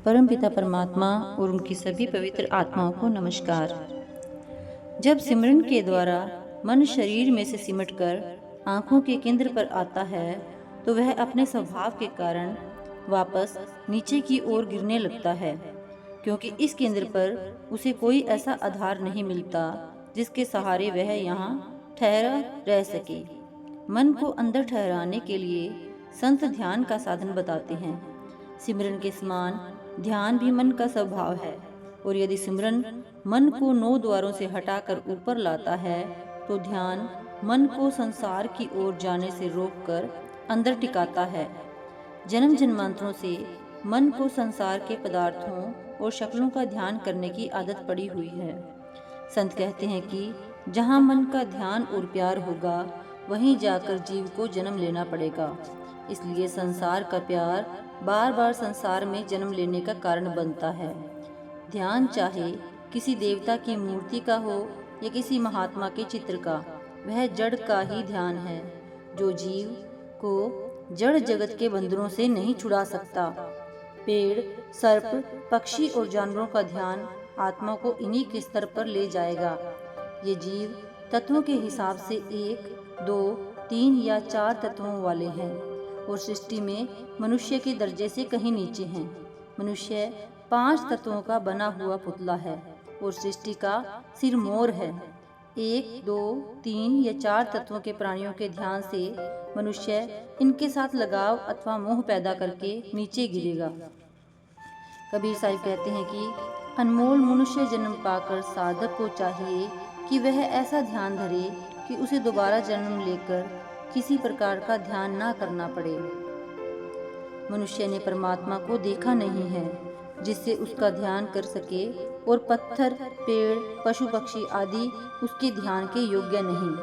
परमपिता परमात्मा और उनकी सभी पवित्र आत्माओं को नमस्कार। जब सिमरन के द्वारा मन शरीर में से सिमटकर आँखों के केंद्र पर आता है तो वह अपने स्वभाव के कारण वापस नीचे की ओर गिरने लगता है, क्योंकि इस केंद्र पर उसे कोई ऐसा आधार नहीं मिलता जिसके सहारे वह यहाँ ठहरा रह सके। मन को अंदर ठहराने के लिए संत ध्यान का साधन बताते हैं। सिमरन के समान ध्यान भी मन का स्वभाव है, और यदि सिमरन मन को 9 द्वारों से हटाकर ऊपर लाता है तो ध्यान मन को संसार की ओर जाने से रोककर अंदर टिकाता है। जन्म जन्मांतरों से मन को संसार के पदार्थों और शक्लों का ध्यान करने की आदत पड़ी हुई है। संत कहते हैं कि जहाँ मन का ध्यान और प्यार होगा वहीं जाकर जीव को जन्म लेना पड़ेगा। इसलिए संसार का प्यार बार बार संसार में जन्म लेने का कारण बनता है। ध्यान चाहे किसी देवता की मूर्ति का हो या किसी महात्मा के चित्र का, वह जड़ का ही ध्यान है जो जीव को जड़ जगत के बंधनों से नहीं छुड़ा सकता। पेड़, सर्प, पक्षी और जानवरों का ध्यान आत्मा को इन्हीं के स्तर पर ले जाएगा। ये जीव तत्वों के हिसाब से 1, 2, 3 या 4 तत्वों वाले हैं और सृष्टि में मनुष्य के दर्जे से कहीं नीचे हैं। मनुष्य 5 तत्वों का बना हुआ पुतला है और सृष्टि का सिर मोर है। 1, 2, 3 या 4 तत्वों के प्राणियों के ध्यान से मनुष्य इनके साथ लगाव अथवा मोह पैदा करके नीचे गिरेगा। कबीर साहिब कहते हैं कि अनमोल मनुष्य जन्म पाकर साधक को चाहिए कि वह ऐसा ध्यान धरे कि उसे दोबारा जन्म लेकर किसी प्रकार का ध्यान ना करना पड़े। मनुष्य ने परमात्मा को देखा नहीं है जिससे उसका ध्यान कर सके, और पत्थर, पेड़, पशु पक्षी आदि उसके ध्यान के योग्य नहीं।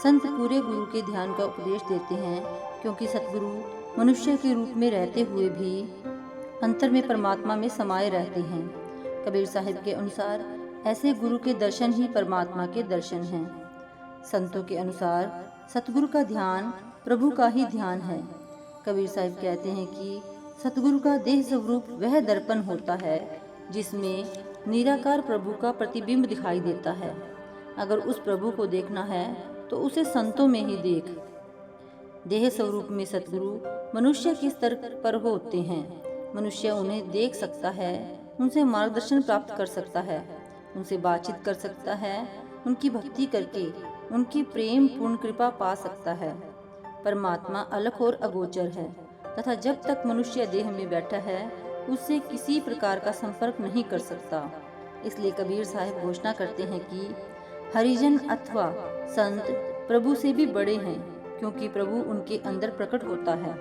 संत पूरे गुरु के ध्यान का उपदेश देते हैं, क्योंकि सतगुरु मनुष्य के रूप में रहते हुए भी अंतर में परमात्मा में समाये रहते हैं। कबीर साहिब के अनुसार ऐसे गुरु के दर्शन ही परमात्मा के दर्शन हैं। संतों के अनुसार सतगुरु का ध्यान प्रभु का ही ध्यान है। कबीर साहिब कहते हैं कि सतगुरु का देह स्वरूप वह दर्पण होता है जिसमें निराकार प्रभु का प्रतिबिंब दिखाई देता है। अगर उस प्रभु को देखना है तो उसे संतों में ही देख। देह स्वरूप में सतगुरु मनुष्य के स्तर पर होते हैं। मनुष्य उन्हें देख सकता है, उनसे मार्गदर्शन प्राप्त कर सकता है, उनसे बातचीत कर सकता है, उनकी भक्ति करके उनकी प्रेम पूर्ण कृपा पा सकता है। परमात्मा अलग और अगोचर है तथा जब तक मनुष्य देह में बैठा है उससे किसी प्रकार का संपर्क नहीं कर सकता। इसलिए कबीर साहिब घोषणा करते हैं कि हरिजन अथवा संत प्रभु से भी बड़े हैं, क्योंकि प्रभु उनके अंदर प्रकट होता है।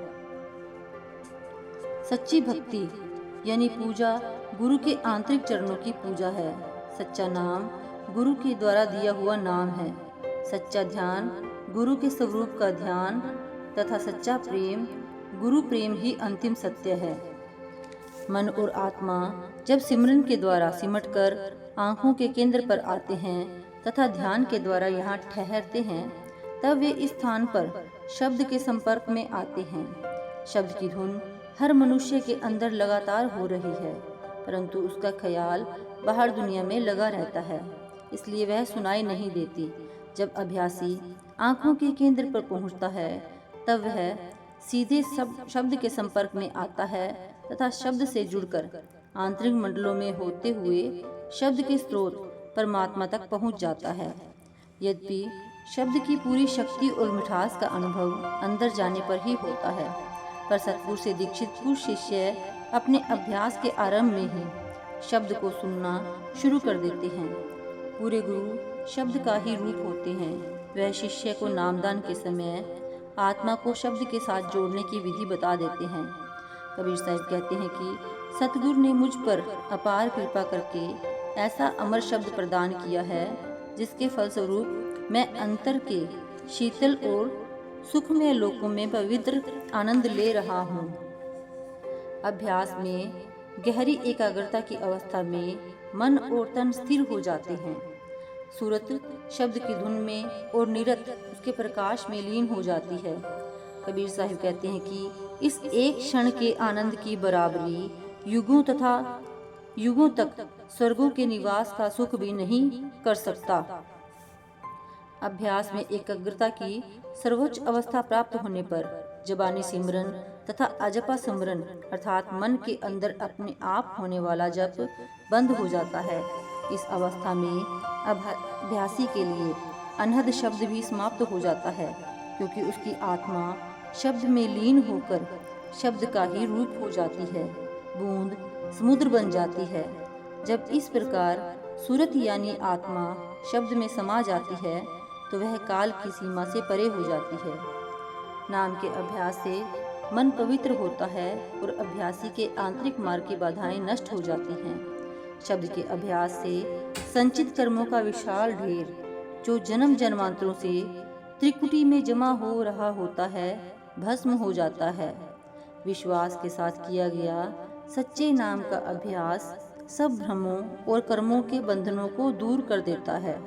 सच्ची भक्ति यानी पूजा गुरु के आंतरिक चरणों की पूजा है। सच्चा नाम गुरु के द्वारा दिया हुआ नाम है। सच्चा ध्यान गुरु के स्वरूप का ध्यान तथा सच्चा प्रेम गुरु प्रेम ही अंतिम सत्य है। मन और आत्मा जब सिमरन के द्वारा सिमटकर आँखों के केंद्र पर आते हैं तथा ध्यान के द्वारा यहाँ ठहरते हैं, तब वे इस स्थान पर शब्द के संपर्क में आते हैं। शब्द की धुन हर मनुष्य के अंदर लगातार हो रही है, परंतु उसका ख्याल बाहर दुनिया में लगा रहता है, इसलिए वह सुनाई नहीं देती। जब अभ्यासी आँखों के केंद्र पर पहुँचता है तब वह सीधे शब्द के संपर्क में आता है तथा शब्द से जुड़कर आंतरिक मंडलों में होते हुए शब्द के स्रोत परमात्मा तक पहुँच जाता है। यद्यपि शब्द की पूरी शक्ति और मिठास का अनुभव अंदर जाने पर ही होता है, पर सतगुरु से दीक्षित कुछ शिष्य अपने अभ्यास के आरंभ में ही शब्द को सुनना शुरू कर देते हैं। पूरे गुरु शब्द का ही रूप होते हैं। वह शिष्य को नामदान के समय आत्मा को शब्द के साथ जोड़ने की विधि बता देते हैं। कबीर साहिब कहते हैं कि सतगुरु ने मुझ पर अपार कृपा करके ऐसा अमर शब्द प्रदान किया है जिसके फलस्वरूप मैं अंतर के शीतल और सुखमय लोकों में पवित्र आनंद ले रहा हूँ। अभ्यास में गहरी एकाग्रता की अवस्था में मन और तन स्थिर हो जाते हैं। सूरत शब्द की धुन में और निरत उसके प्रकाश में लीन हो जाती है। कबीर साहिब कहते हैं कि इस एक क्षण के आनंद की बराबरी युगों तक स्वर्गों के निवास का सुख भी नहीं कर सकता। अभ्यास में एकाग्रता की सर्वोच्च अवस्था प्राप्त होने पर जबानी सिमरन तथा अजपा सिमरन अर्थात मन के अंदर अपने आप होने वाला जप बंद हो जाता है। इस अवस्था में अभ्यासी के लिए अनहद शब्द भी समाप्त हो जाता है, क्योंकि उसकी आत्मा शब्द में लीन होकर शब्द का ही रूप हो जाती है, बूंद समुद्र बन जाती है। जब इस प्रकार सूरत यानी आत्मा शब्द में समा जाती है तो वह काल की सीमा से परे हो जाती है। नाम के अभ्यास से मन पवित्र होता है और अभ्यासी के आंतरिक मार्ग की बाधाएं नष्ट हो जाती हैं। शब्द के अभ्यास से संचित कर्मों का विशाल ढेर जो जन्म जन्मांतरों से त्रिकुटी में जमा हो रहा होता है भस्म हो जाता है। विश्वास के साथ किया गया सच्चे नाम का अभ्यास सब भ्रमों और कर्मों के बंधनों को दूर कर देता है।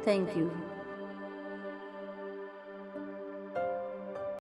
Thank you.